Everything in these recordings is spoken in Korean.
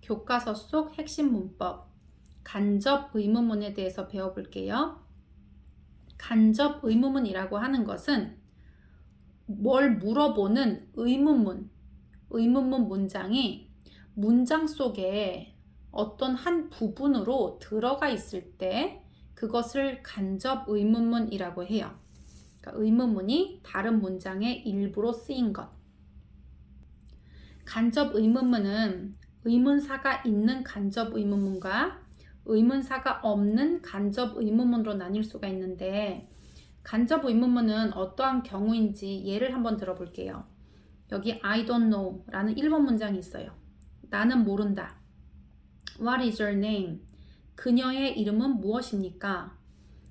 교과서 속 핵심 문법, 간접 의문문에 대해서 배워볼게요. 간접 의문문이라고 하는 것은 뭘 물어보는 의문문 문장이 문장 속에 어떤 한 부분으로 들어가 있을 때 그것을 간접 의문문이라고 해요. 그러니까 의문문이 다른 문장의 일부로 쓰인 것. 간접 의문문은 의문사가 있는 간접 의문문과 의문사가 없는 간접 의문문으로 나뉠 수가 있는데, 간접 의문문은 어떠한 경우인지 예를 한번 들어볼게요. 여기 I don't know 라는 1번 문장이 있어요. 나는 모른다. What is your name? 그녀의 이름은 무엇입니까?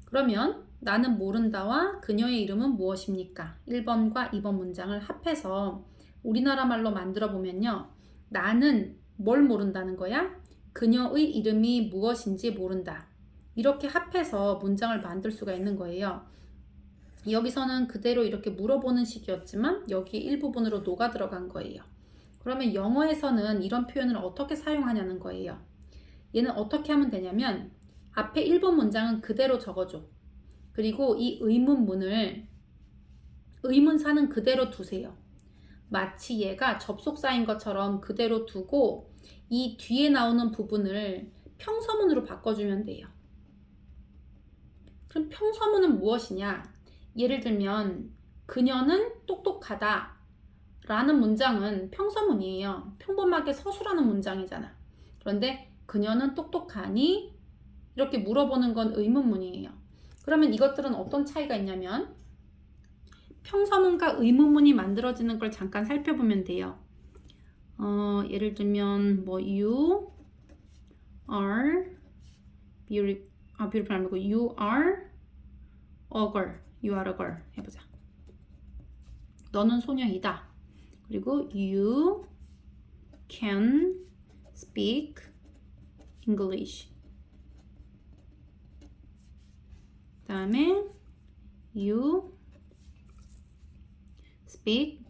그러면 나는 모른다와 그녀의 이름은 무엇입니까? 1번과 2번 문장을 합해서 우리나라 말로 만들어 보면요. 나는 뭘 모른다는 거야? 그녀의 이름이 무엇인지 모른다. 이렇게 합해서 문장을 만들 수가 있는 거예요. 여기서는 그대로 이렇게 물어보는 식이었지만 여기 일부분으로 녹아 들어간 거예요. 그러면 영어에서는 이런 표현을 어떻게 사용하냐는 거예요. 얘는 어떻게 하면 되냐면 앞에 1번 문장은 그대로 적어줘. 그리고 이 의문문을 의문사는 그대로 두세요. 마치 얘가 접속사인 것처럼 그대로 두고 이 뒤에 나오는 부분을 평서문으로 바꿔주면 돼요. 그럼 평서문은 무엇이냐? 예를 들면 그녀는 똑똑하다 라는 문장은 평서문이에요. 평범하게 서술하는 문장이잖아. 그런데 그녀는 똑똑하니? 이렇게 물어보는 건 의문문이에요. 그러면 이것들은 어떤 차이가 있냐면 평서문과 의문문이 만들어지는 걸 잠깐 살펴보면 돼요. 예를 들면 뭐 you are beautiful, beautiful 아니고 you are a girl, you are a girl 해보자. 너는 소녀이다. 그리고 you can speak English. 그 다음에 you speak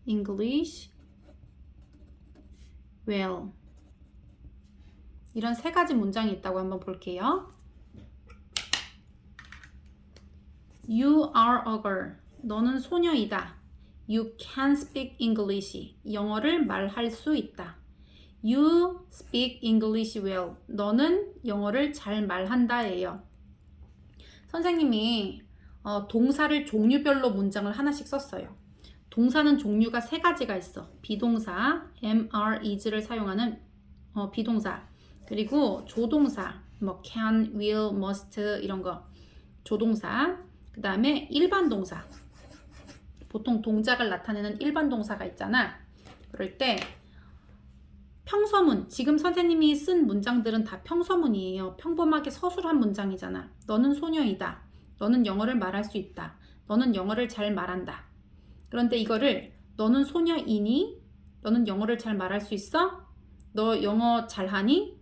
English well. 이런 세 가지 문장이 있다고 한번 볼게요. You are a girl. 너는 소녀이다. You can speak English. 영어를 말할 수 있다. You speak English well. 너는 영어를 잘 말한다예요. 선생님이 동사를 종류별로 문장을 하나씩 썼어요. 동사는 종류가 세 가지가 있어. 비동사, am, are, is를 사용하는 비동사. 그리고 조동사, 뭐 can, will, must 이런 거. 조동사. 그 다음에 일반 동사. 보통 동작을 나타내는 일반 동사가 있잖아. 그럴 때 평서문, 지금 선생님이 쓴 문장들은 다 평서문이에요. 평범하게 서술한 문장이잖아. 너는 소녀이다. 너는 영어를 말할 수 있다. 너는 영어를 잘 말한다. 그런데 이거를 너는 소녀이니? 너는 영어를 잘 말할 수 있어? 너 영어 잘하니?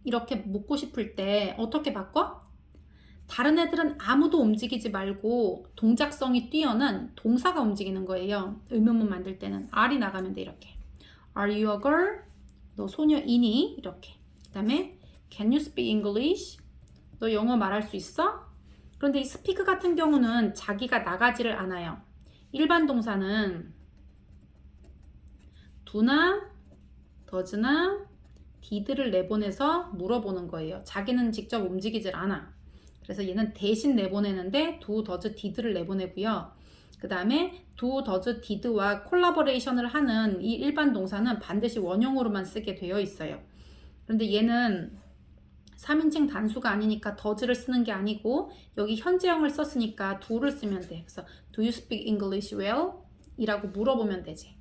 이렇게 묻고 싶을 때 어떻게 바꿔? 다른 애들은 아무도 움직이지 말고 동작성이 뛰어난 동사가 움직이는 거예요. 의문문 만들 때는 R이 나가면 돼. 이렇게 Are you a girl? 너 소녀이니? 이렇게. 그 다음에 Can you speak English? 너 영어 말할 수 있어? 그런데 이 speak 같은 경우는 자기가 나가지를 않아요. 일반 동사는 do나 does나 did를 내보내서 물어보는 거예요. 자기는 직접 움직이질 않아. 그래서 얘는 대신 내보내는데 do, does, did를 내보내고요. 그 다음에 do, does, did와 콜라보레이션을 하는 이 일반 동사는 반드시 원형으로만 쓰게 되어 있어요. 그런데 얘는 3인칭 단수가 아니니까 does를 쓰는 게 아니고 여기 현재형을 썼으니까 do를 쓰면 돼. 그래서 do you speak English well? 이라고 물어보면 되지.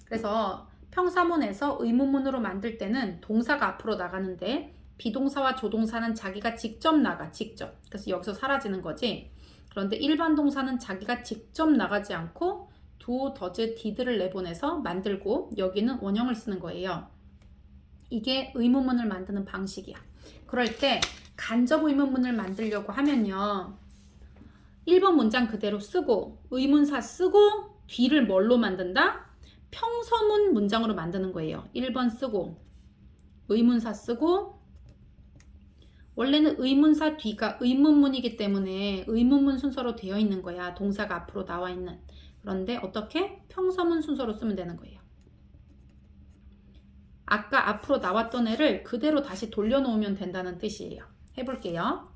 그래서 평사문에서 의문문으로 만들 때는 동사가 앞으로 나가는데 비동사와 조동사는 자기가 직접 나가, 직접. 그래서 여기서 사라지는 거지. 그런데 일반 동사는 자기가 직접 나가지 않고 do, does, did를 내보내서 만들고 여기는 원형을 쓰는 거예요. 이게 의문문을 만드는 방식이야. 그럴 때 간접 의문문을 만들려고 하면요. 1번 문장 그대로 쓰고 의문사 쓰고 뒤를 뭘로 만든다? 평서문 문장으로 만드는 거예요. 1번 쓰고 의문사 쓰고 원래는 의문사 뒤가 의문문이기 때문에 의문문 순서로 되어 있는 거야. 동사가 앞으로 나와 있는. 그런데 어떻게? 평서문 순서로 쓰면 되는 거예요. 아까 앞으로 나왔던 애를 그대로 다시 돌려놓으면 된다는 뜻이에요. 해볼게요.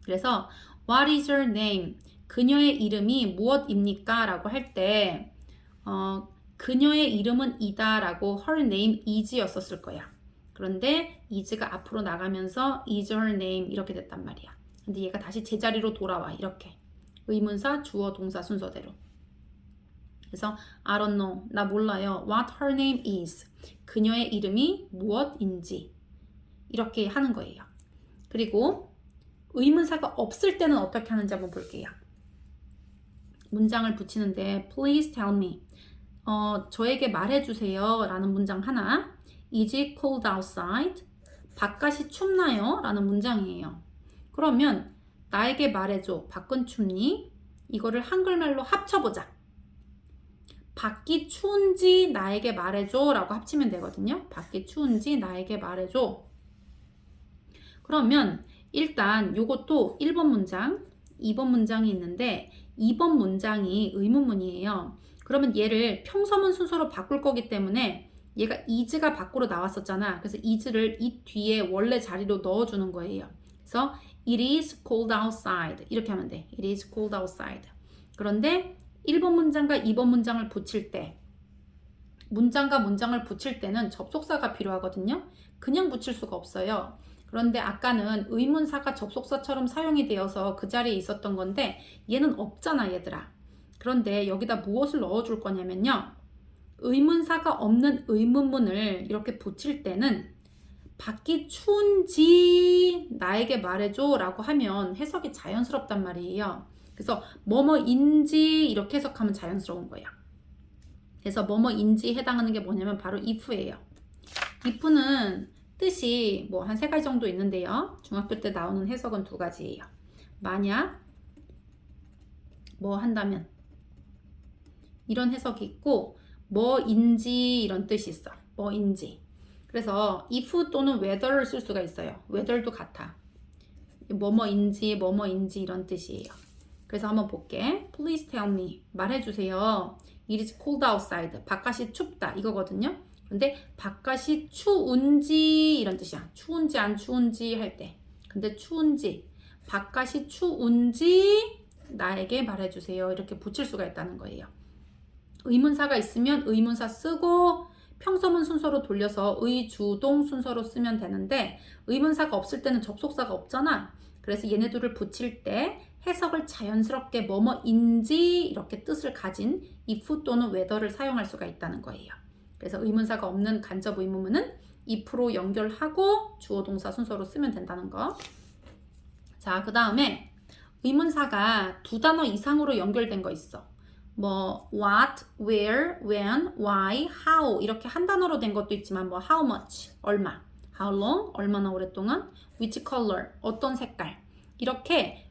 그래서 What is your name? 그녀의 이름이 무엇입니까? 라고 할 때 그녀의 이름은 이다 라고 her name is 였었을 거야. 그런데 is가 앞으로 나가면서 is her name 이렇게 됐단 말이야. 근데 얘가 다시 제자리로 돌아와. 이렇게. 의문사, 주어, 동사 순서대로. 그래서 I don't know. 나 몰라요. What her name is. 그녀의 이름이 무엇인지. 이렇게 하는 거예요. 그리고 의문사가 없을 때는 어떻게 하는지 한번 볼게요. 문장을 붙이는데 Please tell me. 저에게 말해주세요. 라는 문장 하나. Is it cold outside? 바깥이 춥나요? 라는 문장이에요. 그러면 나에게 말해줘. 밖은 춥니? 이거를 한글말로 합쳐보자. 밖이 추운지 나에게 말해줘 라고 합치면 되거든요. 밖이 추운지 나에게 말해줘. 그러면 일단 요것도 1번 문장, 2번 문장이 있는데 2번 문장이 의문문이에요. 그러면 얘를 평서문 순서로 바꿀 거기 때문에 얘가 is가 밖으로 나왔었잖아. 그래서 is를 이 뒤에 원래 자리로 넣어주는 거예요. 그래서 it is cold outside 이렇게 하면 돼. it is cold outside. 그런데 1번 문장과 2번 문장을 붙일 때 문장과 문장을 붙일 때는 접속사가 필요하거든요. 그냥 붙일 수가 없어요. 그런데 아까는 의문사가 접속사처럼 사용이 되어서 그 자리에 있었던 건데 얘는 없잖아 얘들아. 그런데 여기다 무엇을 넣어줄 거냐면요. 의문사가 없는 의문문을 이렇게 붙일 때는 밖이 추운지 나에게 말해줘 라고 하면 해석이 자연스럽단 말이에요. 그래서 뭐뭐인지 이렇게 해석하면 자연스러운 거야. 그래서 뭐뭐인지 해당하는 게 뭐냐면 바로 if예요. if는 뜻이 뭐 한 3가지 정도 있는데요. 중학교 때 나오는 해석은 2가지예요. 만약 뭐 한다면 이런 해석이 있고 뭐인지 이런 뜻이 있어. 뭐인지. 그래서 if 또는 whether를 쓸 수가 있어요. whether도 같아. 뭐뭐인지 이런 뜻이에요. 그래서 한번 볼게. Please tell me. 말해주세요. It is cold outside. 바깥이 춥다. 이거거든요. 근데 바깥이 추운지 이런 뜻이야. 추운지 안 추운지 할 때. 근데 추운지. 바깥이 추운지 나에게 말해주세요. 이렇게 붙일 수가 있다는 거예요. 의문사가 있으면 의문사 쓰고 평서문 순서로 돌려서 의주동 순서로 쓰면 되는데 의문사가 없을 때는 접속사가 없잖아. 그래서 얘네들을 붙일 때 해석을 자연스럽게 뭐뭐인지 이렇게 뜻을 가진 if 또는 whether를 사용할 수가 있다는 거예요. 그래서 의문사가 없는 간접 의문문은 if로 연결하고 주어 동사 순서로 쓰면 된다는 거. 자, 그 다음에 의문사가 2단어 이상으로 연결된 거 있어. 뭐 what, where, when, why, how 이렇게 한 단어로 된 것도 있지만 뭐 how much, 얼마, how long, 얼마나 오랫동안, which color, 어떤 색깔 이렇게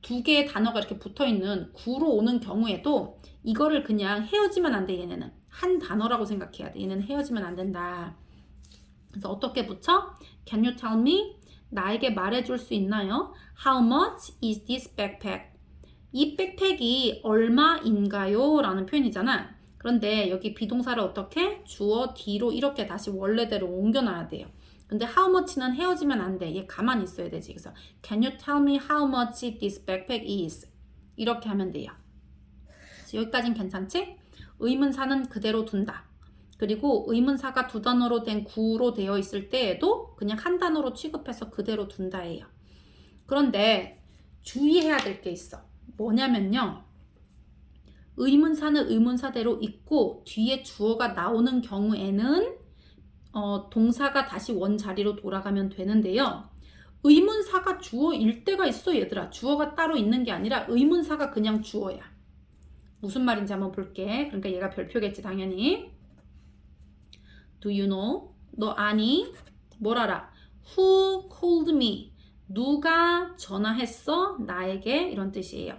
2개의 단어가 이렇게 붙어있는 구로 오는 경우에도 이거를 그냥 헤어지면 안 돼. 얘네는 한 단어라고 생각해야 돼. 얘는 헤어지면 안 된다. 그래서 어떻게 붙여? Can you tell me? 나에게 말해줄 수 있나요? How much is this backpack? 이 백팩이 얼마인가요? 라는 표현이잖아. 그런데 여기 비동사를 어떻게? 주어 뒤로 이렇게 다시 원래대로 옮겨놔야 돼요. 근데 how much는 헤어지면 안 돼. 얘 가만히 있어야 되지. 그래서 Can you tell me how much this backpack is? 이렇게 하면 돼요. 여기까진 괜찮지? 의문사는 그대로 둔다. 그리고 의문사가 2단어로 된 구로 되어 있을 때에도 그냥 한 단어로 취급해서 그대로 둔다예요. 그런데 주의해야 될 게 있어. 뭐냐면요. 의문사는 의문사대로 있고 뒤에 주어가 나오는 경우에는 동사가 다시 원자리로 돌아가면 되는데요. 의문사가 주어일 때가 있어 얘들아. 주어가 따로 있는 게 아니라 의문사가 그냥 주어야. 무슨 말인지 한번 볼게. 그러니까 얘가 별표겠지 당연히. Do you know? 너 아니? 뭘 알아? Who called me? 누가 전화했어? 나에게? 이런 뜻이에요.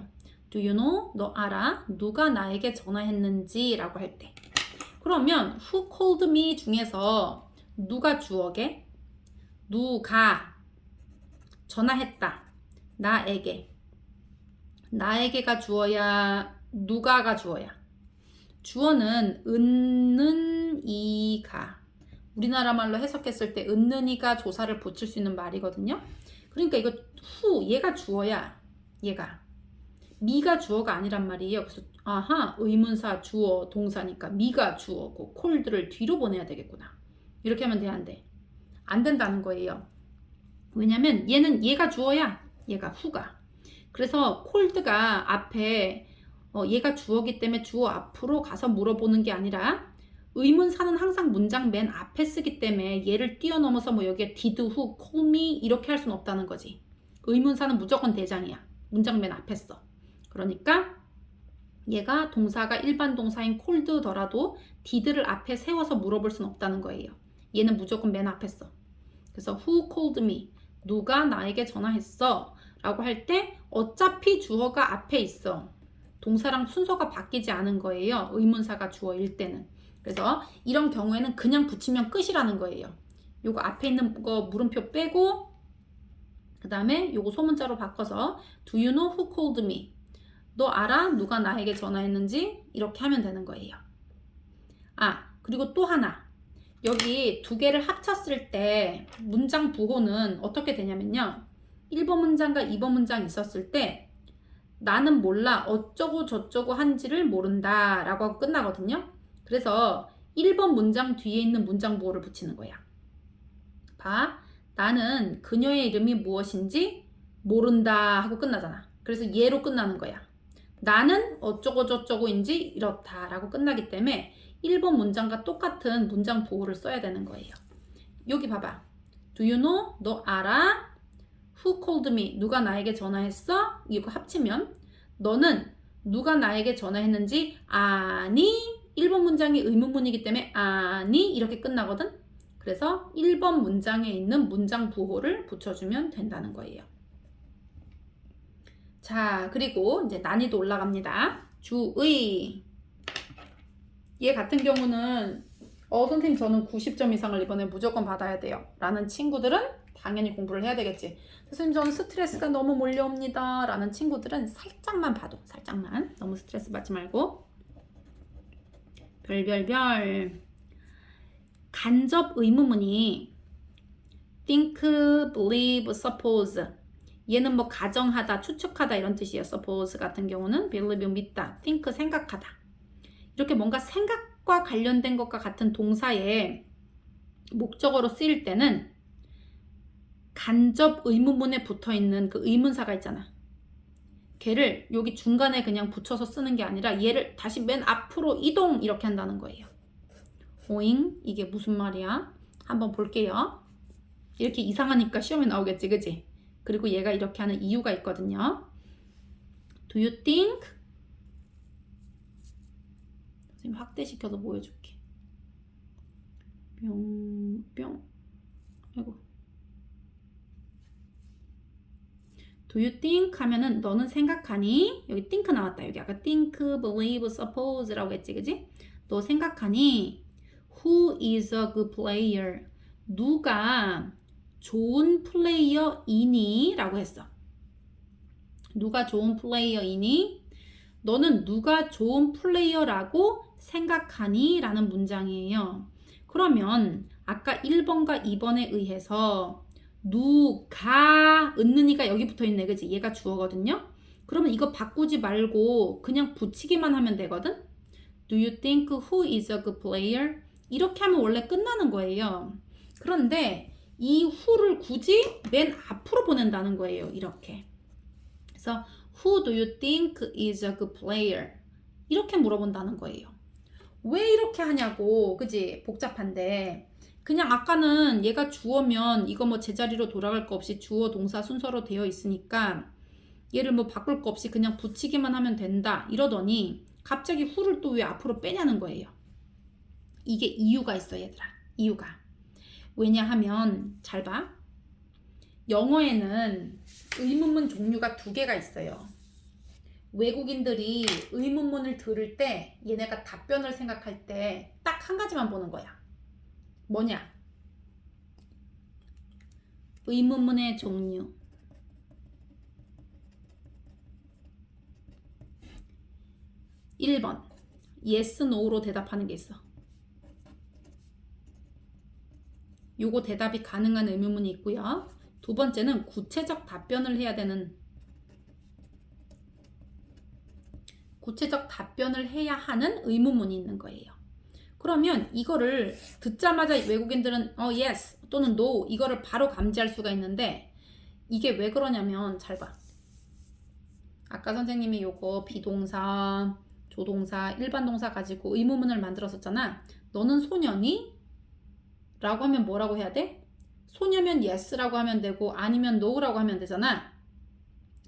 Do you know? 너 알아? 누가 나에게 전화했는지 라고 할 때. 그러면 who called me 중에서 누가 주어게? 누가 전화했다. 나에게. 나에게가 주어야 누가가 주어야. 주어는 은는 이가. 우리나라 말로 해석했을 때 은는 이가 조사를 붙일 수 있는 말이거든요. 그러니까 이거 얘가 주어야. 얘가. 미가 주어가 아니란 말이에요. 그래서 아하, 의문사 주어 동사니까 미가 주어고 콜드를 뒤로 보내야 되겠구나. 이렇게 하면 돼, 안 돼? 안 된다는 거예요. 왜냐면 얘가 주어야. 얘가 후가. 그래서 콜드가 앞에 얘가 주어기 때문에 주어 앞으로 가서 물어보는 게 아니라 의문사는 항상 문장 맨 앞에 쓰기 때문에 얘를 뛰어넘어서 뭐 여기에 did, who, call me 이렇게 할 수는 없다는 거지. 의문사는 무조건 대장이야. 문장 맨 앞에 써. 그러니까 얘가 동사가 일반 동사인 cold더라도 did를 앞에 세워서 물어볼 수는 없다는 거예요. 얘는 무조건 맨 앞에 써. 그래서 who called me? 누가 나에게 전화했어? 라고 할 때 어차피 주어가 앞에 있어. 동사랑 순서가 바뀌지 않은 거예요. 의문사가 주어일 때는. 그래서 이런 경우에는 그냥 붙이면 끝이라는 거예요. 요거 앞에 있는 거 물음표 빼고 그 다음에 요거 소문자로 바꿔서 Do you know who called me? 너 알아? 누가 나에게 전화했는지? 이렇게 하면 되는 거예요. 그리고 또 하나. 여기 두 개를 합쳤을 때 문장 부호는 어떻게 되냐면요. 1번 문장과 2번 문장 있었을 때 나는 몰라 어쩌고 저쩌고 한지를 모른다 라고 하고 끝나거든요. 그래서 1번 문장 뒤에 있는 문장 부호를 붙이는 거야. 봐. 나는 그녀의 이름이 무엇인지 모른다 하고 끝나잖아. 그래서 얘로 끝나는 거야. 나는 어쩌고 저쩌고인지 이렇다 라고 끝나기 때문에 1번 문장과 똑같은 문장 부호를 써야 되는 거예요. 여기 봐봐. Do you know? 너 알아? Who called me? 누가 나에게 전화했어? 이거 합치면 너는 누가 나에게 전화했는지 아니? 1번 문장이 의문문이기 때문에 아니? 이렇게 끝나거든? 그래서 1번 문장에 있는 문장 부호를 붙여주면 된다는 거예요. 자, 그리고 이제 난이도 올라갑니다. 주의. 얘 같은 경우는 선생님 저는 90점 이상을 이번에 무조건 받아야 돼요 라는 친구들은 당연히 공부를 해야 되겠지. 선생님 저는 스트레스가 너무 몰려옵니다 라는 친구들은 살짝만 봐도, 살짝만, 너무 스트레스 받지 말고. 별별별. 간접 의문문이 think, believe, suppose. 얘는 뭐 가정하다, 추측하다 이런 뜻이에요. suppose 같은 경우는 believe, 믿다, think, 생각하다. 이렇게 뭔가 생각과 관련된 것과 같은 동사에 목적어로 쓰일 때는 간접 의문문에 붙어있는 그 의문사가 있잖아. 걔를 여기 중간에 그냥 붙여서 쓰는 게 아니라 얘를 다시 맨 앞으로 이동 이렇게 한다는 거예요. 오잉? 이게 무슨 말이야? 한번 볼게요. 이렇게 이상하니까 시험에 나오겠지, 그치? 그리고 얘가 이렇게 하는 이유가 있거든요. Do you think? 선생님 확대시켜서 보여줄게. 뿅. 아이고. Do you think? 하면은 너는 생각하니? 여기 think 나왔다. 여기 아까 think, believe, suppose라고 했지, 그치? 너 생각하니? Who is a good player? 누가 좋은 플레이어이니? 라고 했어. 누가 좋은 플레이어이니? 너는 누가 좋은 플레이어라고 생각하니? 라는 문장이에요. 그러면 아까 1번과 2번에 의해서 누가 은는이가 여기 붙어있네, 그치? 얘가 주어거든요. 그러면 이거 바꾸지 말고 그냥 붙이기만 하면 되거든. Do you think who is a good player? 이렇게 하면 원래 끝나는 거예요. 그런데 이 who를 굳이 맨 앞으로 보낸다는 거예요. 이렇게. 그래서 Who do you think is a good player? 이렇게 물어본다는 거예요. 왜 이렇게 하냐고, 그지? 복잡한데. 그냥 아까는 얘가 주어면 이거 뭐 제자리로 돌아갈 거 없이 주어 동사 순서로 되어 있으니까 얘를 뭐 바꿀 거 없이 그냥 붙이기만 하면 된다 이러더니 갑자기 who를 또 왜 앞으로 빼냐는 거예요. 이게 이유가 있어, 얘들아. 이유가. 왜냐하면 잘 봐. 영어에는 의문문 종류가 두 개가 있어요. 외국인들이 의문문을 들을 때 얘네가 답변을 생각할 때 딱 한 가지만 보는 거야. 뭐냐? 의문문의 종류. (1번) yes, no로 대답하는 게 있어. 요거 대답이 가능한 의문문이 있고요. 두 번째는 구체적 답변을 해야 하는 의문문이 있는 거예요. 그러면 이거를 듣자마자 외국인들은 yes 또는 no 이거를 바로 감지할 수가 있는데 이게 왜 그러냐면 잘 봐. 아까 선생님이 요거 비동사, 조동사, 일반 동사 가지고 의문문을 만들었었잖아. 너는 소녀니? 라고 하면 뭐라고 해야 돼? 소녀면 yes라고 하면 되고 아니면 no라고 하면 되잖아.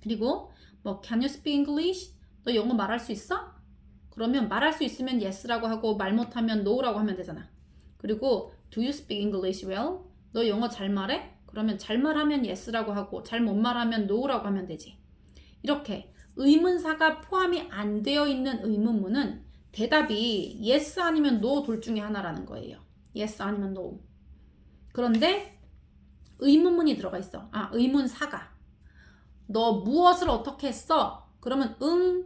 그리고 뭐 can you speak English? 너 영어 말할 수 있어? 그러면 말할 수 있으면 yes라고 하고 말 못하면 no라고 하면 되잖아. 그리고 do you speak English well? 너 영어 잘 말해? 그러면 잘 말하면 yes라고 하고 잘 못 말하면 no라고 하면 되지. 이렇게 의문사가 포함이 안 되어 있는 의문문은 대답이 yes 아니면 no 둘 중에 하나라는 거예요. yes 아니면 no. 그런데 의문문이 들어가 있어. 의문사가. 너 무엇을 어떻게 했어? 그러면 응.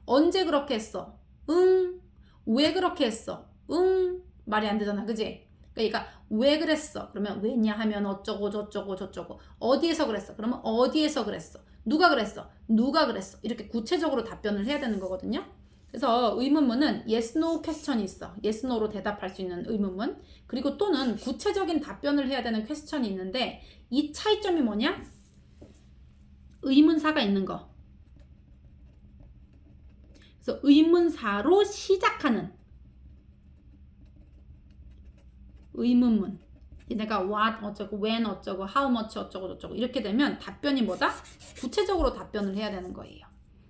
언제 그렇게 했어? 응. 왜 그렇게 했어? 응. 말이 안 되잖아. 그지? 그러니까 왜 그랬어? 그러면 왜냐 하면 어쩌고 저쩌고 저쩌고. 어디에서 그랬어? 그러면 어디에서 그랬어? 누가 그랬어? 누가 그랬어? 이렇게 구체적으로 답변을 해야 되는 거거든요. 그래서 의문문은 yes, no 퀘스천이 있어. yes, no로 대답할 수 있는 의문문. 그리고 또는 구체적인 답변을 해야 되는 퀘스천이 있는데 이 차이점이 뭐냐? 의문사가 있는 거. 그래서 의문사로 시작하는 의문문. 얘네가 what 어쩌고 when 어쩌고 how much 어쩌고 저쩌고 이렇게 되면 답변이 뭐다? 구체적으로 답변을 해야 되는 거예요.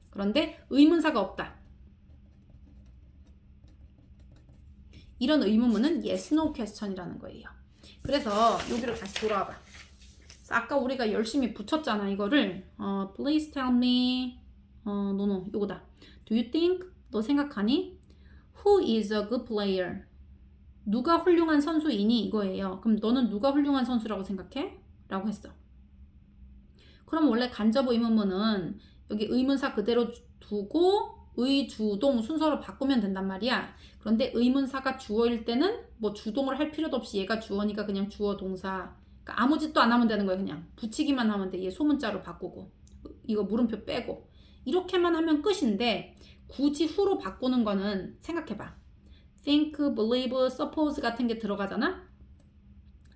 그런데 의문사가 없다. 이런 의문문은 yes, no 퀘스천이라는 거예요. 그래서 여기로 다시 돌아와봐. 아까 우리가 열심히 붙였잖아 이거를. Please tell me. no, 요거다. Do you think? 너 생각하니? Who is a good player? 누가 훌륭한 선수이니? 이거예요. 그럼 너는 누가 훌륭한 선수라고 생각해? 라고 했어. 그럼 원래 간접 의문문은 여기 의문사 그대로 두고 의주동 순서로 바꾸면 된단 말이야. 그런데 의문사가 주어일 때는 뭐 주동을 할 필요도 없이 얘가 주어니까 그냥 주어 동사. 그러니까 아무 짓도 안 하면 되는 거야. 그냥 붙이기만 하면 돼. 얘 소문자로 바꾸고 이거 물음표 빼고 이렇게만 하면 끝인데 굳이 who로 바꾸는 거는 생각해봐. think, believe, suppose 같은 게 들어가잖아.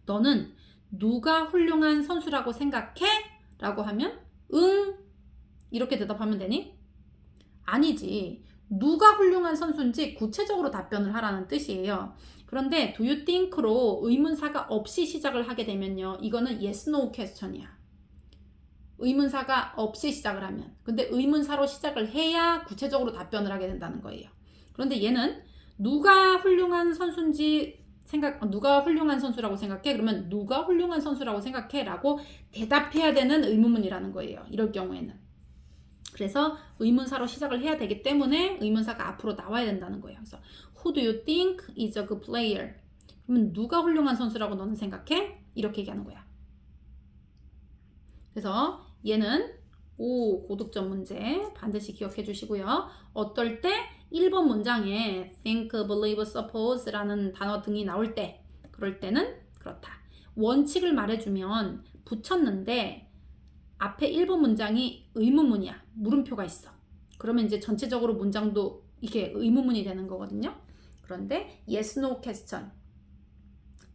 너는 누가 훌륭한 선수라고 생각해? 라고 하면 응 이렇게 대답하면 되니? 아니지. 누가 훌륭한 선수인지 구체적으로 답변을 하라는 뜻이에요. 그런데 do you think로 의문사가 없이 시작을 하게 되면요. 이거는 yes, no 퀘스천이야. 의문사가 없이 시작을 하면. 근데 의문사로 시작을 해야 구체적으로 답변을 하게 된다는 거예요. 그런데 얘는 누가 훌륭한 선수인지 누가 훌륭한 선수라고 생각해? 그러면 누가 훌륭한 선수라고 생각해? 라고 대답해야 되는 의문문이라는 거예요. 이럴 경우에는. 그래서 의문사로 시작을 해야 되기 때문에 의문사가 앞으로 나와야 된다는 거예요. 그래서 Who do you think is a good player? 그러면 누가 훌륭한 선수라고 너는 생각해? 이렇게 얘기하는 거야. 그래서 얘는 고득점 문제 반드시 기억해 주시고요. 어떨 때 1번 문장에 think, believe, suppose 라는 단어 등이 나올 때 그럴 때는 그렇다. 원칙을 말해주면 붙였는데 앞에 1번 문장이 의문문이야. 물음표가 있어. 그러면 이제 전체적으로 문장도 이게 의문문이 되는 거거든요. 그런데 yes, no question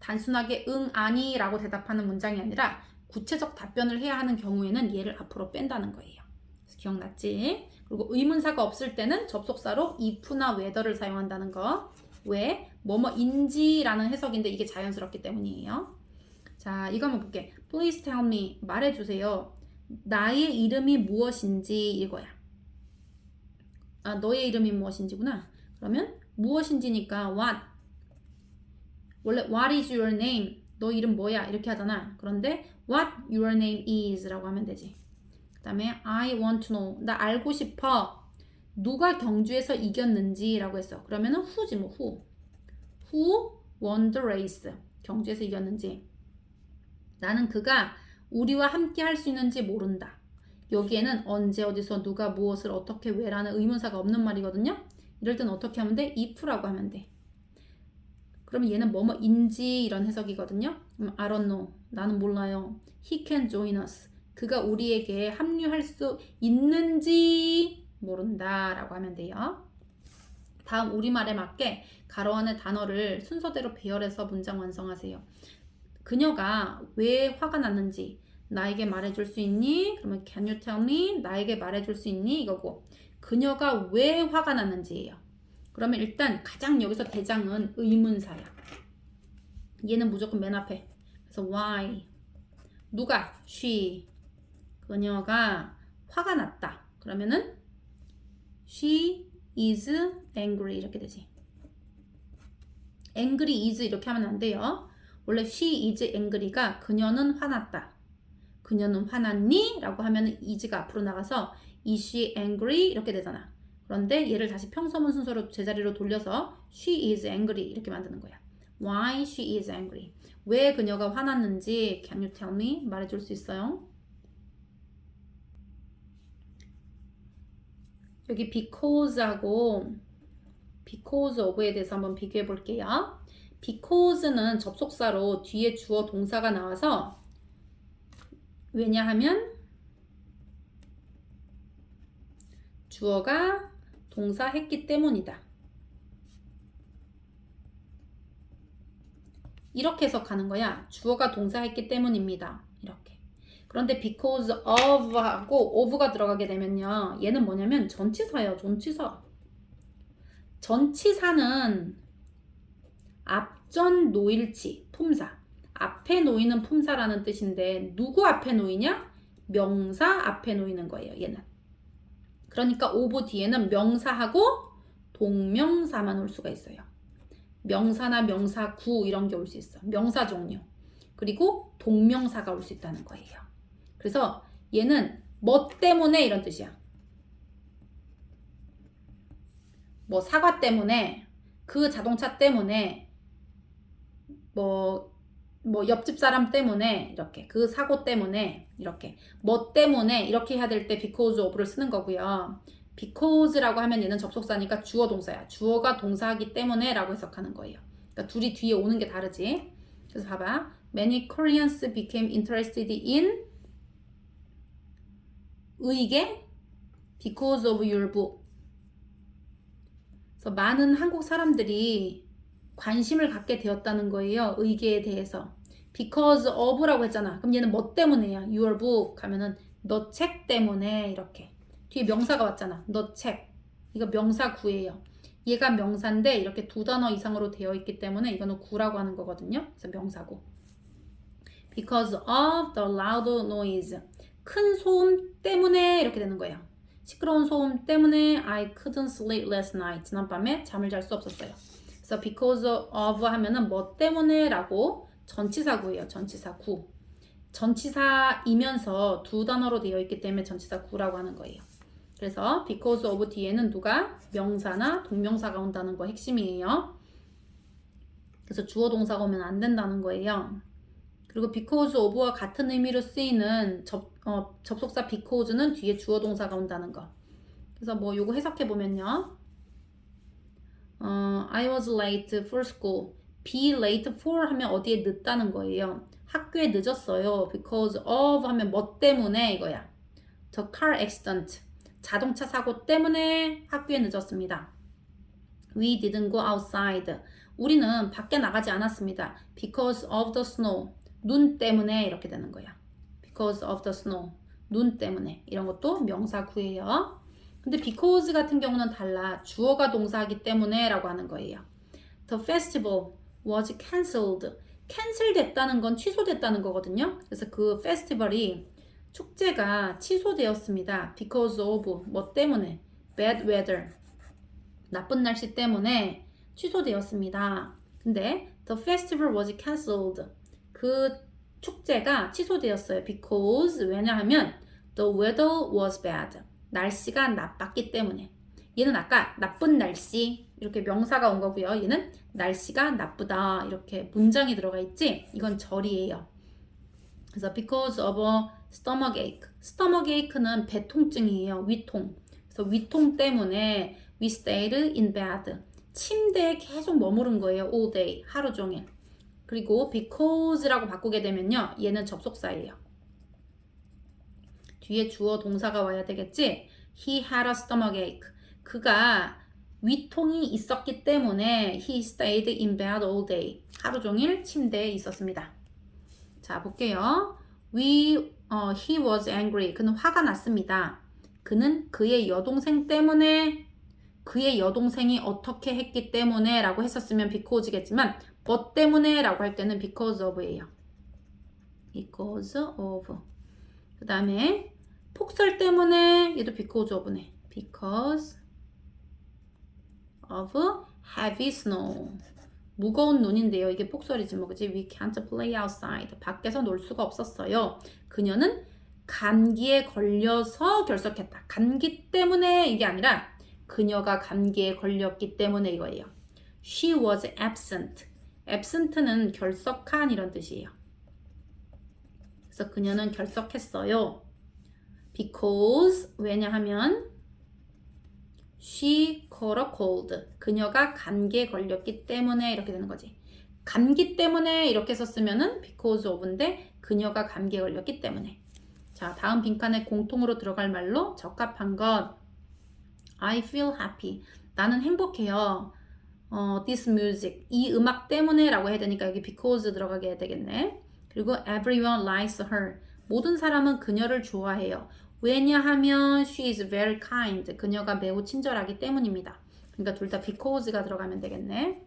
단순하게 응, 아니 라고 대답하는 문장이 아니라 구체적 답변을 해야 하는 경우에는 얘를 앞으로 뺀다는 거예요. 그래서 기억났지? 그리고 의문사가 없을 때는 접속사로 if나 whether를 사용한다는 거. 왜? 뭐뭐인지라는 해석인데 이게 자연스럽기 때문이에요. 자, 이거 한번 볼게. Please tell me. 말해주세요. 나의 이름이 무엇인지 이거야. 너의 이름이 무엇인지구나. 그러면 무엇인지니까 what. 원래 what is your name? 너 이름 뭐야? 이렇게 하잖아. 그런데 what your name is 라고 하면 되지. 그다음에 I want to know. 나 알고 싶어. 누가 경주에서 이겼는지라고 했어. 그러면은 who지 뭐 who. Who won the race? 경주에서 이겼는지. 나는 그가 우리와 함께 할 수 있는지 모른다. 여기에는 언제 어디서 누가 무엇을 어떻게 왜라는 의문사가 없는 말이거든요. 이럴 땐 어떻게 하면 돼? if라고 하면 돼. 그러면 얘는 뭐뭐인지 이런 해석이거든요. 그럼 I don't know. 나는 몰라요. He can join us. 그가 우리에게 합류할 수 있는지 모른다 라고 하면 돼요. 다음 우리말에 맞게 가로 안에 단어를 순서대로 배열해서 문장 완성하세요. 그녀가 왜 화가 났는지 나에게 말해줄 수 있니? 그러면 can you tell me? 나에게 말해줄 수 있니? 이거고 그녀가 왜 화가 났는지예요. 그러면 일단 가장 여기서 대장은 의문사야. 얘는 무조건 맨 앞에. 그래서 why? 누가? she. 그녀가 화가 났다. 그러면은 she is angry 이렇게 되지. angry is 이렇게 하면 안 돼요. 원래 she is angry가 그녀는 화났다. 그녀는 화났니? 라고 하면 is가 앞으로 나가서 is she angry? 이렇게 되잖아. 그런데 얘를 다시 평서문 순서로 제자리로 돌려서 she is angry 이렇게 만드는 거야. Why she is angry? 왜 그녀가 화났는지 can you tell me? 말해줄 수 있어요? 여기 because하고 because of에 대해서 한번 비교해 볼게요. because는 접속사로 뒤에 주어 동사가 나와서 왜냐하면 주어가 동사 했기 때문이다. 이렇게 해석하는 거야. 주어가 동사 했기 때문입니다. 이렇게. 그런데 because of 하고 of가 들어가게 되면요. 얘는 뭐냐면 전치사예요. 전치사. 전치사는 앞전 놓일치, 품사. 앞에 놓이는 품사라는 뜻인데 누구 앞에 놓이냐? 명사 앞에 놓이는 거예요. 얘는. 그러니까 of 뒤에는 명사하고 동명사만 올 수가 있어요. 명사나 명사구 이런 게 올 수 있어. 명사 종류. 그리고 동명사가 올 수 있다는 거예요. 그래서 얘는 뭐 때문에 이런 뜻이야. 뭐 사과 때문에, 그 자동차 때문에, 뭐 옆집 사람 때문에 이렇게 그 사고 때문에 이렇게 뭐 때문에 이렇게 해야 될 때 because of를 쓰는 거고요. because라고 하면 얘는 접속사니까 주어 동사야. 주어가 동사하기 때문에 라고 해석하는 거예요. 그러니까 둘이 뒤에 오는 게 다르지. 그래서 봐봐. Many Koreans became interested in 의계 because of your book. 그래서 많은 한국 사람들이 관심을 갖게 되었다는 거예요. 의계에 대해서. because of라고 했잖아. 그럼 얘는 뭐 때문에야? your book 하면은 너 책 때문에 이렇게. 뒤에 명사가 왔잖아. 너 책. 이거 명사 구예요. 얘가 명사인데 이렇게 두 단어 이상으로 되어 있기 때문에 이거는 구라고 하는 거거든요. 그래서 명사구. because of the loud noise. 큰 소음 때문에 이렇게 되는 거예요. 시끄러운 소음 때문에 I couldn't sleep last night. 지난밤에 잠을 잘 수 없었어요. 그래서 because of 하면은 뭐 때문에 라고 전치사구예요. 전치사구. 전치사이면서 두 단어로 되어 있기 때문에 전치사구라고 하는 거예요. 그래서 because of 뒤에는 누가? 명사나 동명사가 온다는 거 핵심이에요. 그래서 주어 동사가 오면 안 된다는 거예요. 그리고 because of와 같은 의미로 쓰이는 접속사 because는 뒤에 주어 동사가 온다는 거. 그래서 뭐 요거 해석해 보면요. I was late for school. be late for 하면 어디에 늦다는 거예요. 학교에 늦었어요. because of 하면 뭐 때문에 이거야. The car accident. 자동차 사고 때문에 학교에 늦었습니다. We didn't go outside. 우리는 밖에 나가지 않았습니다. Because of the snow. 눈 때문에 이렇게 되는 거야. Because of the snow. 눈 때문에. 이런 것도 명사구예요. 근데 because 같은 경우는 달라. 주어가 동사하기 때문에 라고 하는 거예요. The festival was cancelled. 캔슬 됐다는 건 취소됐다는 거거든요. 그래서 그 페스티벌이 축제가 취소되었습니다. Because of 뭐 때문에? Bad weather. 나쁜 날씨 때문에 취소되었습니다. 근데 the festival was cancelled. 그 축제가 취소되었어요. Because 왜냐하면 The weather was bad. 날씨가 나빴기 때문에. 얘는 아까 나쁜 날씨 이렇게 명사가 온 거고요. 얘는 날씨가 나쁘다 이렇게 문장이 들어가 있지. 이건 절이에요. 그래서 because of a stomach ache. stomach ache는 배 통증이에요. 위통. 그래서 위통 때문에 we stayed in bed. 침대에 계속 머무른 거예요. all day. 하루 종일. 그리고 because라고 바꾸게 되면요. 얘는 접속사예요. 뒤에 주어 동사가 와야 되겠지? He had a stomach ache. 그가 위통이 있었기 때문에 he stayed in bed all day. 하루 종일 침대에 있었습니다. 자, 볼게요. He was angry. 그는 화가 났습니다. 그는 그의 여동생 때문에 그의 여동생이 어떻게 했기 때문에 라고 했었으면 because겠지만 뭐 때문에 라고 할 때는 because of예요. because of. 그 다음에 폭설 때문에 얘도 because of네. because of heavy snow. 무거운 눈인데요. 이게 폭설이지 뭐 그지? We can't play outside. 밖에서 놀 수가 없었어요. 그녀는 감기에 걸려서 결석했다. 감기 때문에 이게 아니라 그녀가 감기에 걸렸기 때문에 이거예요. She was absent. absent는 결석한 이런 뜻이에요. 그래서 그녀는 결석했어요. because 왜냐하면 she caught a cold. 그녀가 감기에 걸렸기 때문에 이렇게 되는 거지. 감기 때문에 이렇게 썼으면은 because of인데 그녀가 감기에 걸렸기 때문에. 자, 다음 빈칸에 공통으로 들어갈 말로 적합한 것. I feel happy. 나는 행복해요. This music. 이 음악 때문에 라고 해야 되니까 여기 because 들어가게 해야 되겠네. 그리고 everyone likes her. 모든 사람은 그녀를 좋아해요. 왜냐하면 she is very kind. 그녀가 매우 친절하기 때문입니다. 그러니까 둘 다 because가 들어가면 되겠네.